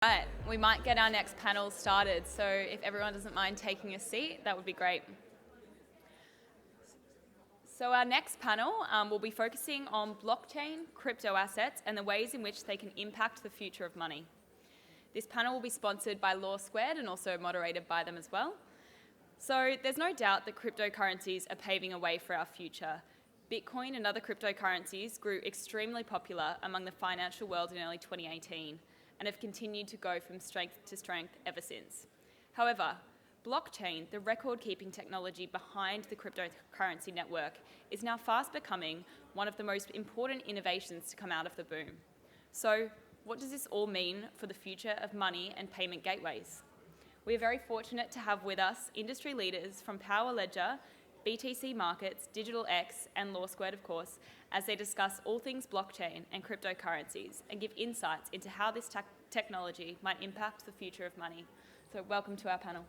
Right, we might get our next panel started, so if everyone doesn't mind taking a seat, that would be great. So our next panel will be focusing on blockchain, crypto assets, and the ways in which they can impact the future of money. This panel will be sponsored by Law Squared and also moderated by them as well. So there's no doubt that cryptocurrencies are paving a way for our future. Bitcoin and other cryptocurrencies grew extremely popular among the financial world in early 2018 and have continued to go from strength to strength ever since. However, blockchain, the record-keeping technology behind the cryptocurrency network, is now fast becoming one of the most important innovations to come out of the boom. So, what does this all mean for the future of money and payment gateways? We are very fortunate to have with us industry leaders from Power Ledger, BTC Markets, DigitalX, and Law Squared, of course, as they discuss all things blockchain and cryptocurrencies and give insights into how this technology might impact the future of money. So welcome to our panel.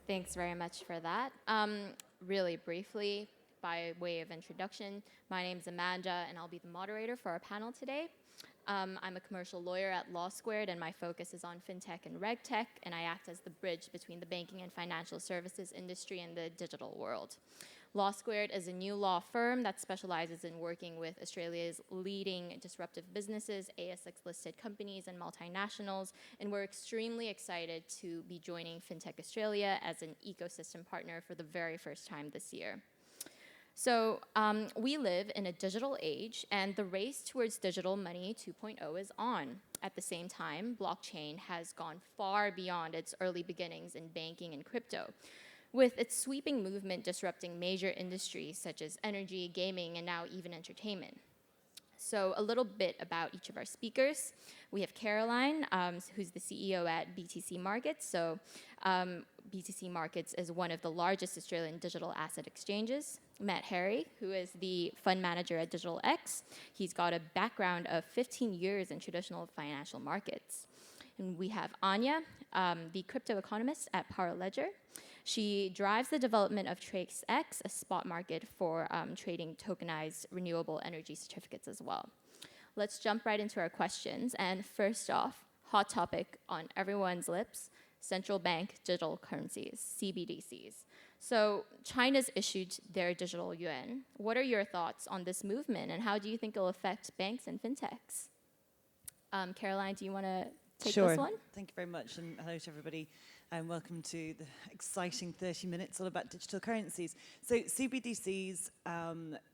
Thanks very much for that. Really briefly, by way of introduction, my name is Amanda, and I'll be the moderator for our panel today. I'm a commercial lawyer at Law Squared, and my focus is on FinTech and RegTech, and I act as the bridge between the banking and financial services industry and the digital world. Law Squared is a new law firm that specializes in working with Australia's leading disruptive businesses, ASX-listed companies, and multinationals, and we're extremely excited to be joining FinTech Australia as an ecosystem partner for the very first time this year. So we live in a digital age, and the race towards digital money 2.0 is on. At the same time, blockchain has gone far beyond its early beginnings in banking and crypto, with its sweeping movement disrupting major industries such as energy, gaming, and now even entertainment. So a little bit about each of our speakers. We have Caroline, who's the CEO at BTC Markets. So BTC Markets is one of the largest Australian digital asset exchanges. Matt Harry, who is the fund manager at DigitalX. He's got a background of 15 years in traditional financial markets. And we have Anya, the crypto economist at Power Ledger. She drives the development of TraceX, a spot market for trading tokenized renewable energy certificates as well. Let's jump right into our questions. And first off, hot topic on everyone's lips, central bank digital currencies, CBDCs. So China's issued their digital yuan. What are your thoughts on this movement, and how do you think it'll affect banks and fintechs? Caroline, do you want to take this one? Thank you very much, and hello to everybody, and welcome to the exciting 30 minutes all about digital currencies. So CBDCs,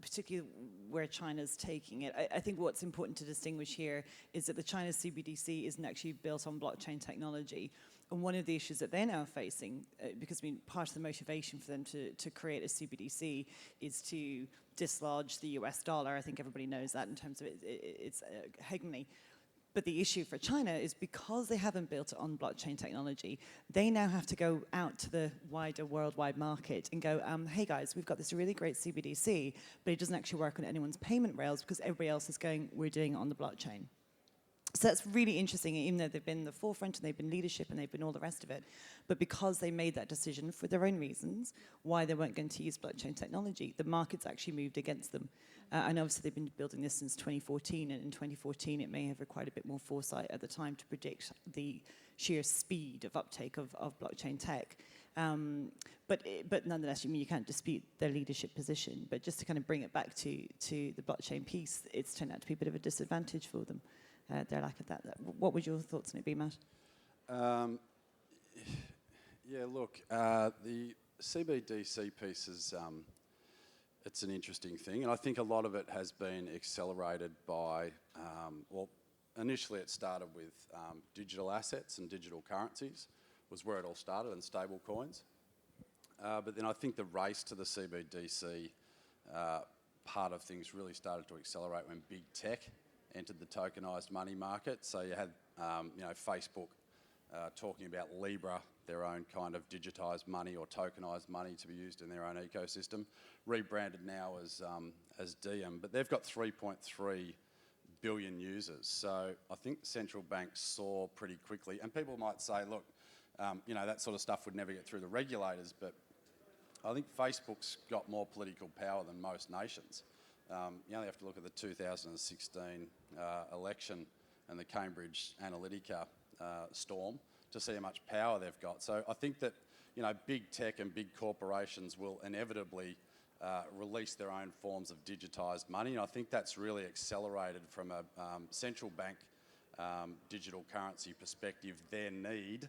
particularly where China's taking it, I think what's important to distinguish here is that the China's CBDC isn't actually built on blockchain technology. And one of the issues that they're now facing, because part of the motivation for them to create a CBDC is to dislodge the US dollar. I think everybody knows that in terms of its hegemony. But the issue for China is because they haven't built it on blockchain technology, they now have to go out to the wider worldwide market and go, hey guys, we've got this really great CBDC, but it doesn't actually work on anyone's payment rails because everybody else is going, we're doing it on the blockchain. So that's really interesting, even though they've been in the forefront and they've been leadership and they've been all the rest of it. But because they made that decision for their own reasons, why they weren't going to use blockchain technology, the market's actually moved against them. And obviously they've been building this since 2014, and in 2014 it may have required a bit more foresight at the time to predict the sheer speed of uptake of blockchain tech. But nonetheless, you can't dispute their leadership position. But just to kind of bring it back to the blockchain piece, it's turned out to be a bit of a disadvantage for them. Their lack of that. What would your thoughts on it be, Matt? Yeah, look, the CBDC piece is, it's an interesting thing, and I think a lot of it has been accelerated by, well, initially it started with digital assets and digital currencies was where it all started, and stable coins. But then I think the race to the CBDC part of things really started to accelerate when big tech entered the tokenised money market. So you had, Facebook talking about Libra, their own kind of digitised money or tokenised money to be used in their own ecosystem, rebranded now as Diem. But they've got 3.3 billion users. So I think the central banks saw pretty quickly, and people might say, look, that sort of stuff would never get through the regulators, but I think Facebook's got more political power than most nations. You only have to look at the 2016 election and the Cambridge Analytica storm to see how much power they've got. So I think that, you know, big tech and big corporations will inevitably release their own forms of digitised money. And I think that's really accelerated from a central bank digital currency perspective, their need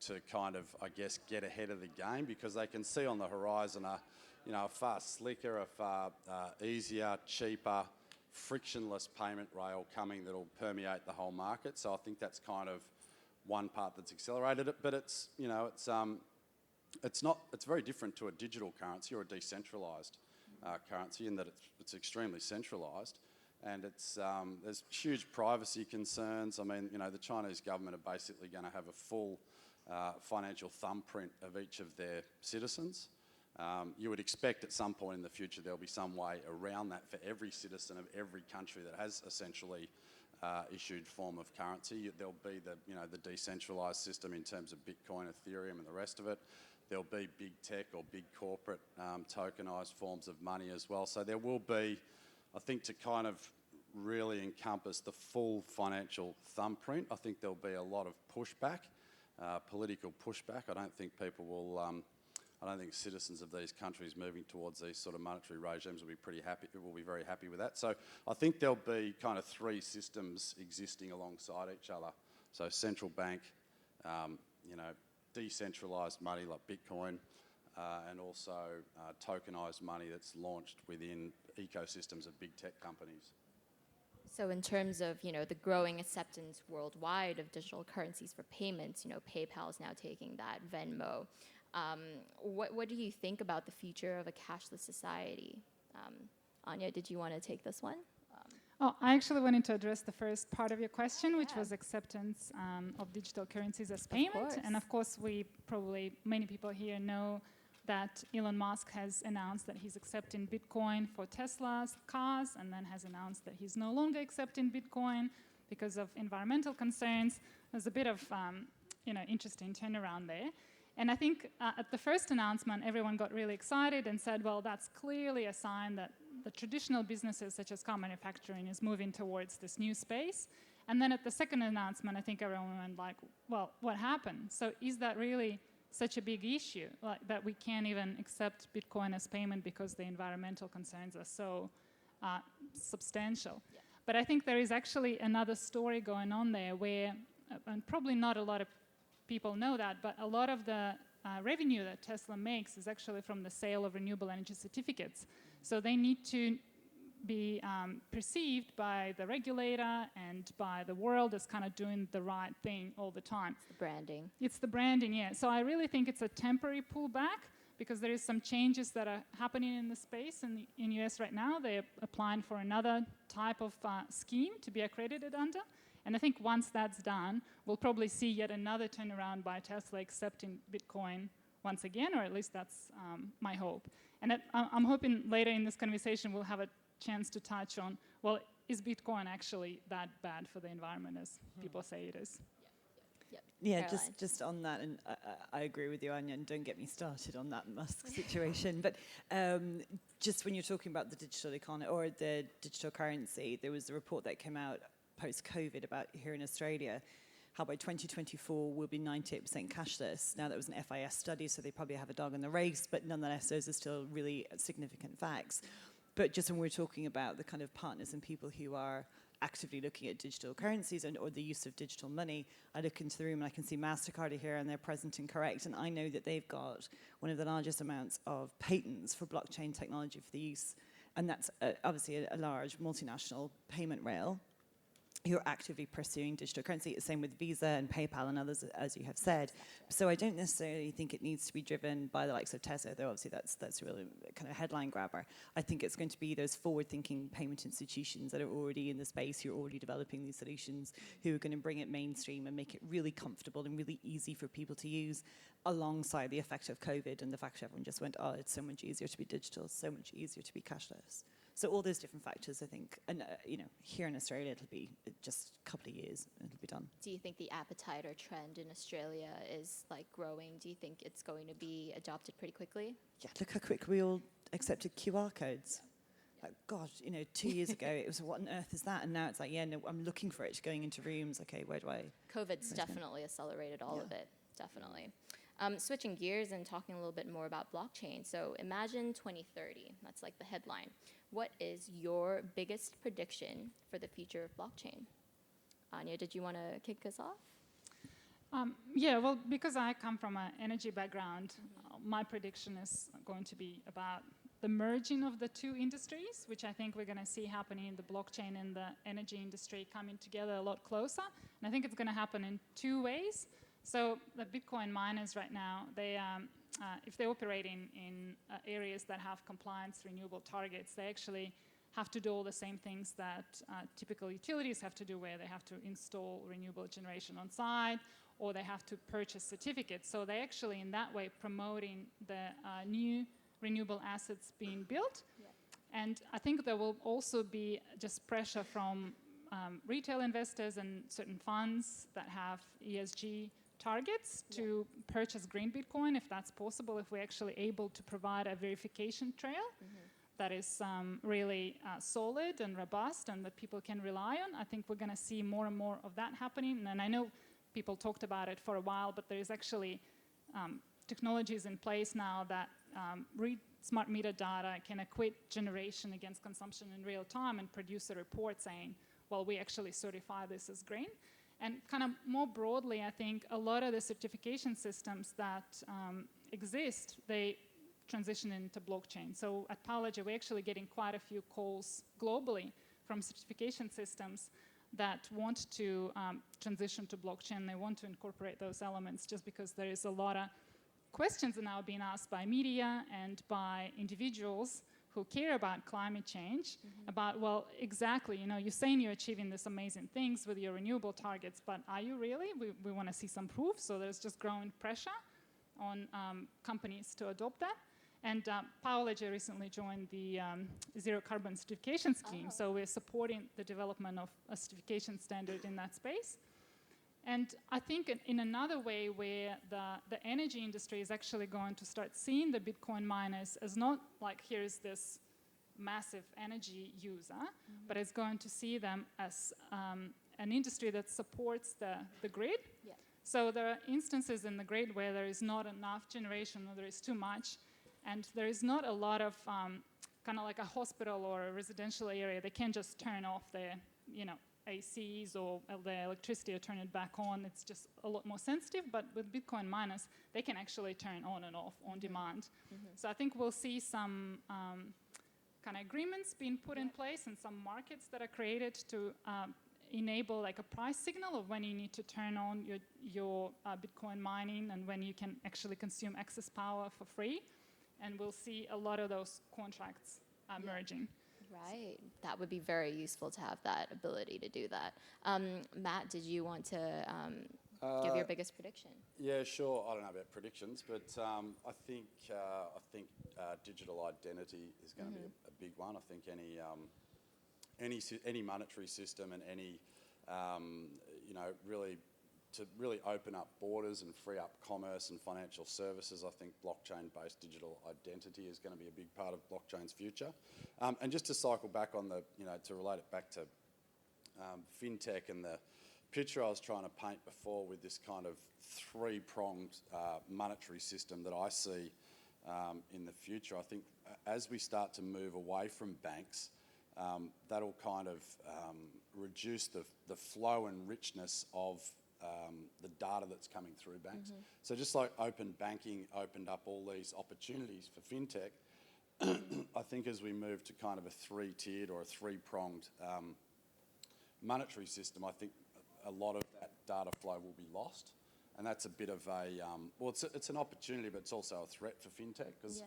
to kind of, I guess, get ahead of the game, because they can see on the horizon a far slicker, a far easier, cheaper, frictionless payment rail coming that'll permeate the whole market. So I think that's kind of one part that's accelerated it, but it's very different to a digital currency or a decentralised currency in that it's extremely centralised, and there's huge privacy concerns. I mean, you know, the Chinese government are basically going to have a full financial thumbprint of each of their citizens. You would expect at some point in the future there'll be some way around that for every citizen of every country that has essentially issued form of currency. There'll be the decentralised system in terms of Bitcoin, Ethereum and the rest of it. There'll be big tech or big corporate tokenised forms of money as well. So there will be, I think, to kind of really encompass the full financial thumbprint, I think there'll be a lot of pushback, political pushback. I don't think people will, I don't think citizens of these countries moving towards these sort of monetary regimes will be very happy with that. So I think there'll be kind of three systems existing alongside each other. So central bank, decentralised money like Bitcoin, and also tokenised money that's launched within ecosystems of big tech companies. So in terms of, the growing acceptance worldwide of digital currencies for payments, PayPal is now taking that, Venmo. What do you think about the future of a cashless society? Anya, did you want to take this one? I actually wanted to address the first part of your question, which was acceptance of digital currencies as payment. And of course, many people here know that Elon Musk has announced that he's accepting Bitcoin for Tesla's cars, and then has announced that he's no longer accepting Bitcoin because of environmental concerns. There's a bit of interesting turnaround there. And I think at the first announcement, everyone got really excited and said, well, that's clearly a sign that the traditional businesses such as car manufacturing is moving towards this new space. And then at the second announcement, I think everyone went like, well, what happened? So is that really such a big issue, like that we can't even accept Bitcoin as payment because the environmental concerns are so substantial? Yeah. But I think there is actually another story going on there where, and probably not a lot of people know that, but a lot of the revenue that Tesla makes is actually from the sale of renewable energy certificates. So they need to be perceived by the regulator and by the world as kind of doing the right thing all the time. It's the branding. It's the branding, yeah. So I really think it's a temporary pullback because there is some changes that are happening in the space in US right now. They're applying for another type of scheme to be accredited under. And I think once that's done, we'll probably see yet another turnaround by Tesla accepting Bitcoin once again, or at least that's my hope. And I'm hoping later in this conversation we'll have a chance to touch on, well, is Bitcoin actually that bad for the environment as people say it is? Yeah, just on that, and I agree with you, Anya, and don't get me started on that Musk situation. But just when you're talking about the digital economy or the digital currency, there was a report that came out post-COVID about here in Australia, how by 2024 we'll be 98% cashless. Now that was an FIS study, so they probably have a dog in the race, but nonetheless those are still really significant facts. But just when we're talking about the kind of partners and people who are actively looking at digital currencies or the use of digital money, I look into the room and I can see MasterCard are here and they're present and correct, and I know that they've got one of the largest amounts of patents for blockchain technology for the use, and that's obviously a large multinational payment rail who are actively pursuing digital currency. The same with Visa and PayPal and others, as you have said. So I don't necessarily think it needs to be driven by the likes of Tesla, though obviously that's really kind of a headline grabber. I think it's going to be those forward-thinking payment institutions that are already in the space, who are already developing these solutions, who are going to bring it mainstream and make it really comfortable and really easy for people to use, alongside the effect of COVID and the fact that everyone just went, oh, it's so much easier to be digital, so much easier to be cashless. So all those different factors, I think, and here in Australia, it'll be just a couple of years, and it'll be done. Do you think the appetite or trend in Australia is growing? Do you think it's going to be adopted pretty quickly? Yeah, look how quick we all accepted QR codes. Like, gosh, 2 years ago it was, what on earth is that? And now it's like, yeah, no, I'm looking for it, going into rooms. Okay, where do I? COVID's definitely accelerated all of it, definitely. Switching gears and talking a little bit more about blockchain. So imagine 2030, that's like the headline. What is your biggest prediction for the future of blockchain? Anya, did you want to kick us off? Yeah, well, because I come from an energy background, my prediction is going to be about the merging of the two industries, which I think we're going to see happening in the blockchain and the energy industry coming together a lot closer. And I think it's going to happen in two ways. So the Bitcoin miners right now, they, if they're operating in areas that have compliance renewable targets, they actually have to do all the same things that typical utilities have to do, where they have to install renewable generation on site, or they have to purchase certificates. So they actually, in that way, promoting the new renewable assets being built. Yeah. And I think there will also be just pressure from retail investors and certain funds that have ESG targets to purchase green Bitcoin, if that's possible, if we're actually able to provide a verification trail that is really solid and robust and that people can rely on. I think we're going to see more and more of that happening. And I know people talked about it for a while, but there's actually technologies in place now that read smart meter data, can equate generation against consumption in real time and produce a report saying, well, we actually certify this as green. And kind of more broadly, I think a lot of the certification systems that exist, they transition into blockchain. So at Powerledger, we're actually getting quite a few calls globally from certification systems that want to transition to blockchain. They want to incorporate those elements just because there is a lot of questions now being asked by media and by individuals who care about climate change, about, well, exactly, you're saying you're achieving these amazing things with your renewable targets, but are you really? We want to see some proof. So there's just growing pressure on companies to adopt that. And Powerledger recently joined the Zero Carbon Certification Scheme. So we're supporting the development of a certification standard in that space. And I think in another way where the energy industry is actually going to start seeing the Bitcoin miners as not like, here's this massive energy user, but it's going to see them as an industry that supports the grid. Yeah. So there are instances in the grid where there is not enough generation, or there is too much, and there is not a lot of kind of like a hospital or a residential area. They can't just turn off their, ACs or the electricity or turn it back on. It's just a lot more sensitive, but with Bitcoin miners, they can actually turn on and off on demand. So I think we'll see some kind of agreements being put in place and some markets that are created to enable like a price signal of when you need to turn on your Bitcoin mining and when you can actually consume excess power for free. And we'll see a lot of those contracts merging. Right. That would be very useful to have that ability to do that. Matt, did you want to give your biggest prediction? Yeah, sure. I don't know about predictions, but I think digital identity is going to be a big one. I think any monetary system and any really open up borders and free up commerce and financial services, I think blockchain-based digital identity is going to be a big part of blockchain's future. And just to cycle back on to relate it back to FinTech and the picture I was trying to paint before with this kind of three-pronged monetary system that I see in the future, I think as we start to move away from banks, that'll kind of reduce the flow and richness of the data that's coming through banks. So just like open banking opened up all these opportunities for FinTech, I think as we move to kind of a three-tiered or a three-pronged monetary system, I think a lot of that data flow will be lost. And that's a bit of it's an opportunity, but it's also a threat for FinTech because,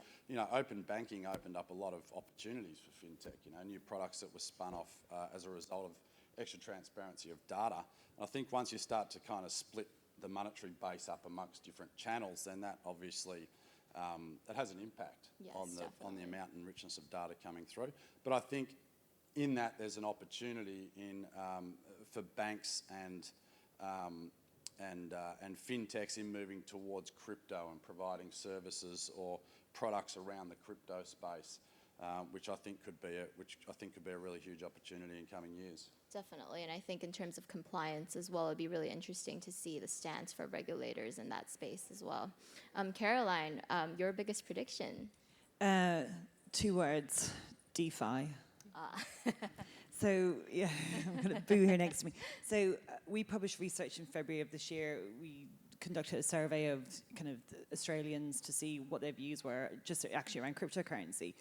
open banking opened up a lot of opportunities for FinTech, new products that were spun off as a result of extra transparency of data. And I think once you start to kind of split the monetary base up amongst different channels, then that obviously that has an impact on the amount and richness of data coming through. But I think in that there's an opportunity for banks and FinTechs in moving towards crypto and providing services or products around the crypto space which I think could be a really huge opportunity in coming years. Definitely, and I think in terms of compliance as well, it'd be really interesting to see the stance for regulators in that space as well. Caroline, your biggest prediction? 2 words, DeFi. So, yeah, I'm going to boo here next to me. So we published research in February of this year. We conducted a survey of kind of Australians to see what their views were, just actually around cryptocurrency.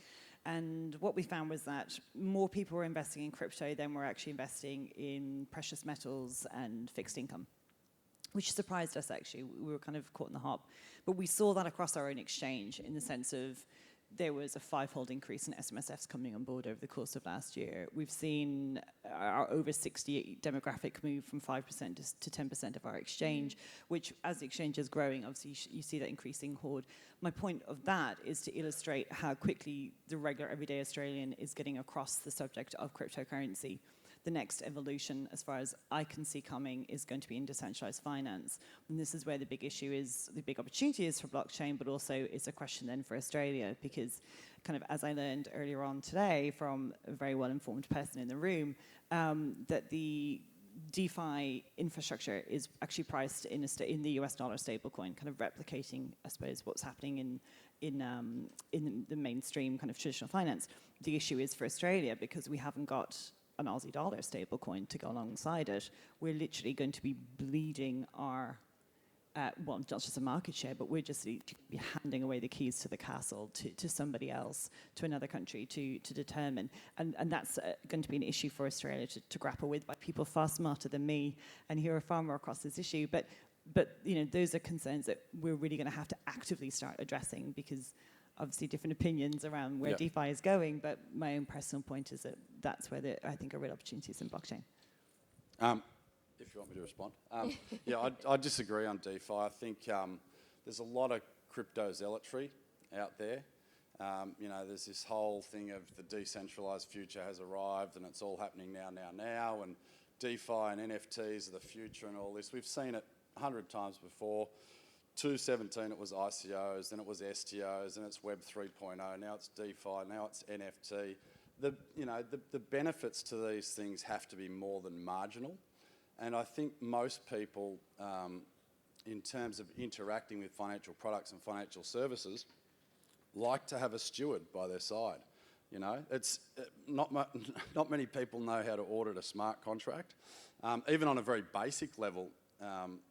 And what we found was that more people were investing in crypto than were actually investing in precious metals and fixed income, which surprised us, actually. We were kind of caught in the hop. But we saw that across our own exchange in the sense of there was a 5-fold increase in SMSFs coming on board over the course of last year. We've seen our over 60 demographic move from 5% to 10% of our exchange, which as the exchange is growing, obviously you see that increasing horde. My point of that is to illustrate how quickly the regular everyday Australian is getting across the subject of cryptocurrency. The next evolution, as far as I can see coming, is going to be in decentralized finance. And this is where the big issue is, the big opportunity is for blockchain, but also it's a question then for Australia, because kind of as I learned earlier on today from a very well-informed person in the room, that the DeFi infrastructure is actually priced in the US dollar stablecoin, kind of replicating, I suppose, what's happening in the mainstream kind of traditional finance. The issue is for Australia, because we haven't got an Aussie dollar stablecoin to go alongside it, we're literally going to be bleeding our, well, not just a market share, but we're just be handing away the keys to the castle to somebody else, to another country to determine. And that's going to be an issue for Australia to grapple with by people far smarter than me and who are far more across this issue. But you know, those are concerns that we're really going to have to actively start addressing, because obviously different opinions around where DeFi is going, but my own personal point is that that's where I think a real opportunity is in blockchain. If you want me to respond. Yeah, I disagree on DeFi. I think there's a lot of crypto zealotry out there. You know, there's this whole thing of the decentralized future has arrived and it's all happening now, and DeFi and NFTs are the future and all this. We've seen it 100 times before. 2017 it was ICOs, then it was STOs, then it's Web 3.0, now it's DeFi, now it's NFT. The benefits to these things have to be more than marginal. And I think most people, in terms of interacting with financial products and financial services, like to have a steward by their side. You know, it's not many people know how to audit a smart contract. Even on a very basic level,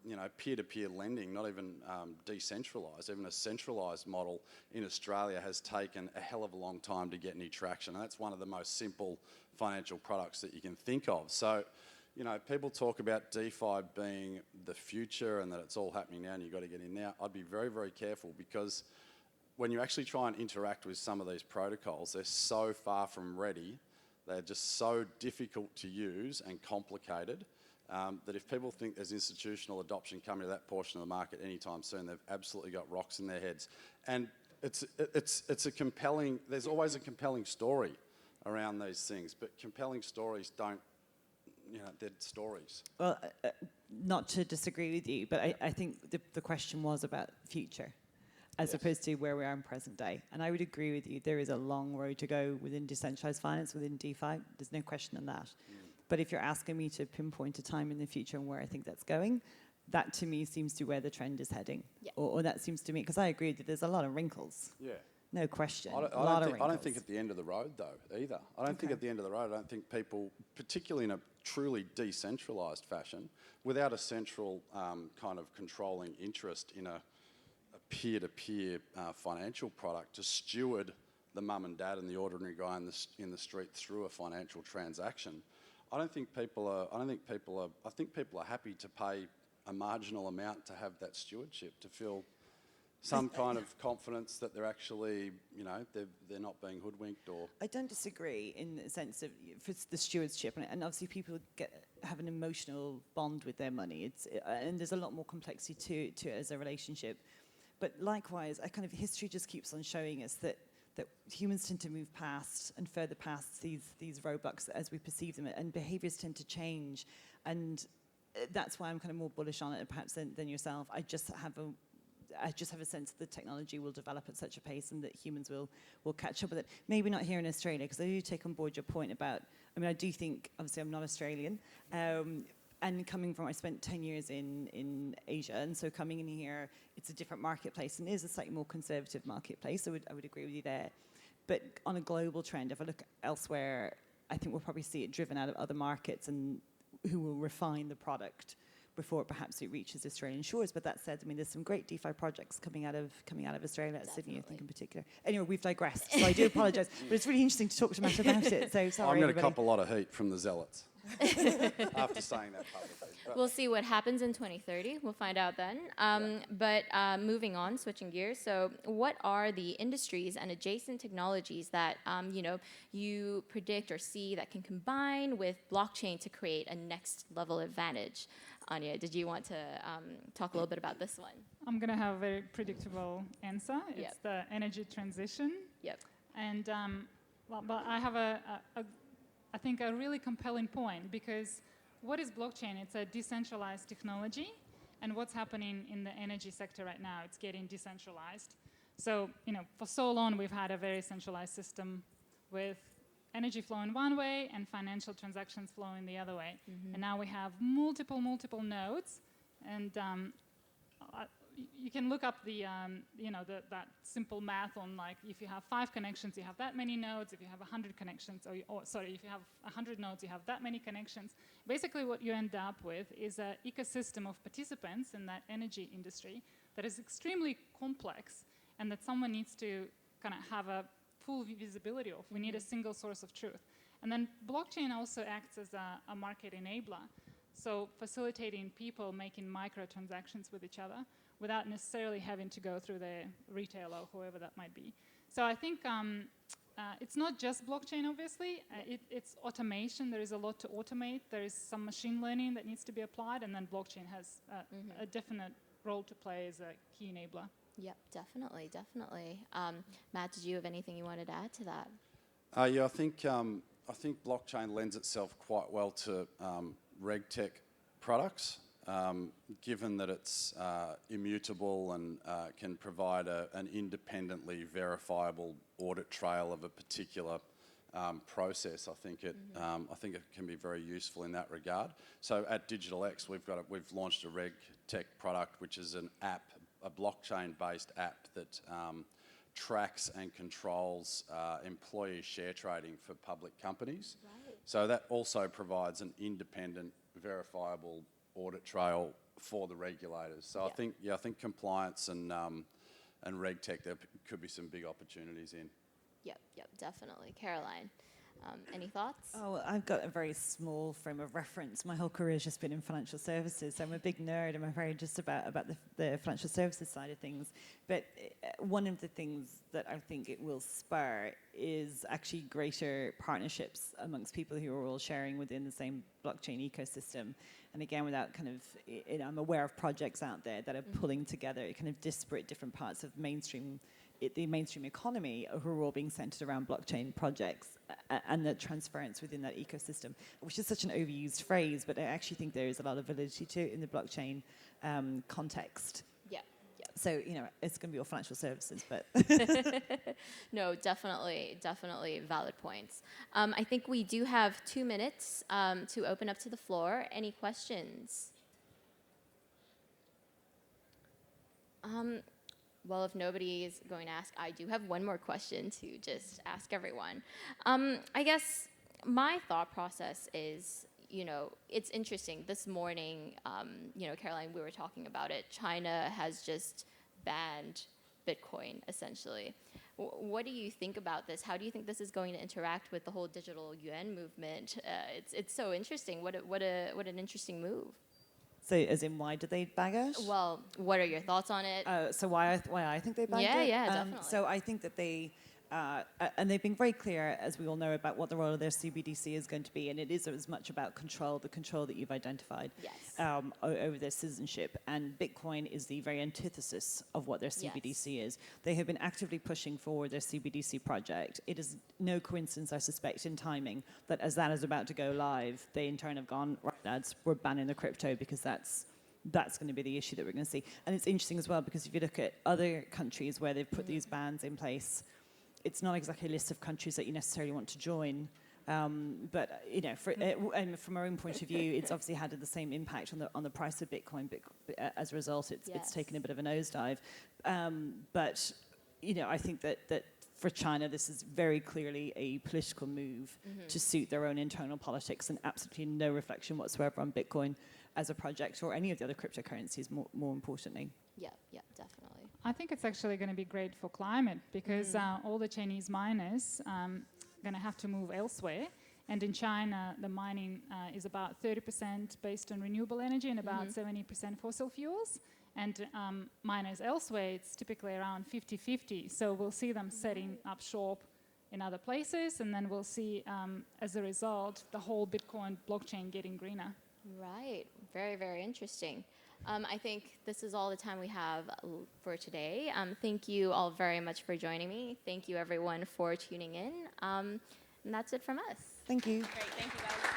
you know, peer-to-peer lending, not even decentralised, even a centralised model in Australia has taken a hell of a long time to get any traction. And that's one of the most simple financial products that you can think of. So, you know, people talk about DeFi being the future and that it's all happening now and you've got to get in now. I'd be very, very careful, because when you actually try and interact with some of these protocols, they're so far from ready, they're just so difficult to use and complicated, that if people think there's institutional adoption coming to that portion of the market anytime soon, they've absolutely got rocks in their heads. And it's a compelling, there's always a compelling story around these things, but compelling stories don't, you know, they're stories. Well, not to disagree with you, but I think the question was about future, as opposed to where we are in present day. And I would agree with you, there is a long road to go within decentralized finance, within DeFi. There's no question on that. But if you're asking me to pinpoint a time in the future and where I think that's going, that to me seems to be where the trend is heading. Yeah. Or that seems to me, because I agree that there's a lot of wrinkles. Yeah. No question. I don't think at the end of the road, though, either. I don't think at the end of the road, I don't think people, particularly in a truly decentralised fashion, without a central kind of controlling interest in a peer-to-peer financial product to steward the mum and dad and the ordinary guy in the street through a financial transaction, I think people are happy to pay a marginal amount to have that stewardship, to feel some kind of confidence that they're actually, you know, they're not being hoodwinked or... I don't disagree in the sense of for the stewardship, and obviously people have an emotional bond with their money. And there's a lot more complexity to it as a relationship. But likewise, history just keeps on showing us that humans tend to move past and further past these roadblocks as we perceive them, and behaviours tend to change. And that's why I'm kind of more bullish on it perhaps than yourself. I just have I just have a sense that the technology will develop at such a pace and that humans will catch up with it. Maybe not here in Australia, because I do take on board your point about, I mean, I do think, obviously I'm not Australian, and coming from, I spent 10 years in Asia, and so coming in here, it's a different marketplace, and it is a slightly more conservative marketplace, I would agree with you there. But on a global trend, if I look elsewhere, I think we'll probably see it driven out of other markets and who will refine the product before perhaps it reaches Australian shores. But that said, I mean, there's some great DeFi projects coming out of Australia, at Sydney, I think in particular. Anyway, we've digressed, so I do apologise. But it's really interesting to talk to Matt about it. So sorry, I'm going to cop a lot of heat from the zealots after saying that publicly. But We'll see what happens in 2030. We'll find out then. But moving on, switching gears. So, what are the industries and adjacent technologies that you predict or see that can combine with blockchain to create a next level advantage? Anya, did you want to talk a little bit about this one? I'm going to have a very predictable answer. It's Yep. the energy transition. Yep. And but I have I think a really compelling point, because what is blockchain? It's a decentralized technology, and what's happening in the energy sector right now? It's getting decentralized. So for so long we've had a very centralized system with energy flowing one way and financial transactions flowing the other way. Mm-hmm. And now we have multiple nodes, and you can look up that simple math on, like, if you have 5 connections, you have that many nodes. If you have 100 connections, if you have 100 nodes, you have that many connections. Basically, what you end up with is an ecosystem of participants in that energy industry that is extremely complex, and that someone needs to kind of have a full visibility of. We need a single source of truth. And then blockchain also acts as a market enabler, so facilitating people making microtransactions with each other without necessarily having to go through the retailer or whoever that might be. So I think it's not just blockchain, obviously. It's automation. There is a lot to automate. There is some machine learning that needs to be applied, and then blockchain has a definite role to play as a key enabler. Yep, definitely. Matt, did you have anything you wanted to add to that? Yeah, I think blockchain lends itself quite well to RegTech products, given that it's immutable and can provide an independently verifiable audit trail of a particular process. I think it can be very useful in that regard. So at DigitalX, we've launched a RegTech product, which is an app, a blockchain-based app that tracks and controls employee share trading for public companies. Right. So that also provides an independent, verifiable audit trail for the regulators. So I think compliance and RegTech, there could be some big opportunities in. Yep, definitely. Caroline, any thoughts? Oh, well, I've got a very small frame of reference. My whole career has just been in financial services. So I'm a big nerd, I'm afraid, just about the financial services side of things. But one of the things that I think it will spur is actually greater partnerships amongst people who are all sharing within the same blockchain ecosystem. And again, without kind of, I'm aware of projects out there that are pulling together kind of disparate different parts of the mainstream economy, who are all being centered around blockchain projects and the transference within that ecosystem, which is such an overused phrase, but I actually think there is a lot of validity to it in the blockchain context. Yeah. So, it's going to be all financial services, but... No, definitely valid points. I think we do have 2 minutes to open up to the floor. Any questions? Well, if nobody is going to ask, I do have one more question to just ask everyone. I guess my thought process is, it's interesting. This morning, Caroline, we were talking about it. China has just banned Bitcoin, essentially. What do you think about this? How do you think this is going to interact with the whole digital yuan movement? It's so interesting. What an interesting move. So, as in, why did they bag it? Well, what are your thoughts on it? So why I think they bagged it? Yeah, definitely. So I think that they, and they've been very clear, as we all know, about what the role of their CBDC is going to be, and it is as much about the control that you've identified over their citizenship. And Bitcoin is the very antithesis of what their CBDC is. They have been actively pushing forward their CBDC project. It is no coincidence, I suspect, in timing, that as that is about to go live, they in turn have gone, right, lads, we're banning the crypto because that's that's going to be the issue that we're going to see. And it's interesting as well, because if you look at other countries where they've put these bans in place, it's not exactly a list of countries that you necessarily want to join. But you know, and from our own point of view, it's obviously had the same impact on the price of Bitcoin. As a result, it's taken a bit of a nosedive. But you know, I think that for China, this is very clearly a political move to suit their own internal politics, and absolutely no reflection whatsoever on Bitcoin as a project or any of the other cryptocurrencies. More importantly. Yeah, definitely. I think it's actually going to be great for climate, because all the Chinese miners going to have to move elsewhere. And in China, the mining is about 30% based on renewable energy and about 70% fossil fuels. And miners elsewhere, it's typically around 50-50. So we'll see them setting up shop in other places, and then we'll see, as a result, the whole Bitcoin blockchain getting greener. Right. Very, very interesting. I think this is all the time we have for today. Thank you all very much for joining me. Thank you, everyone, for tuning in. And that's it from us. Thank you. Great, thank you guys.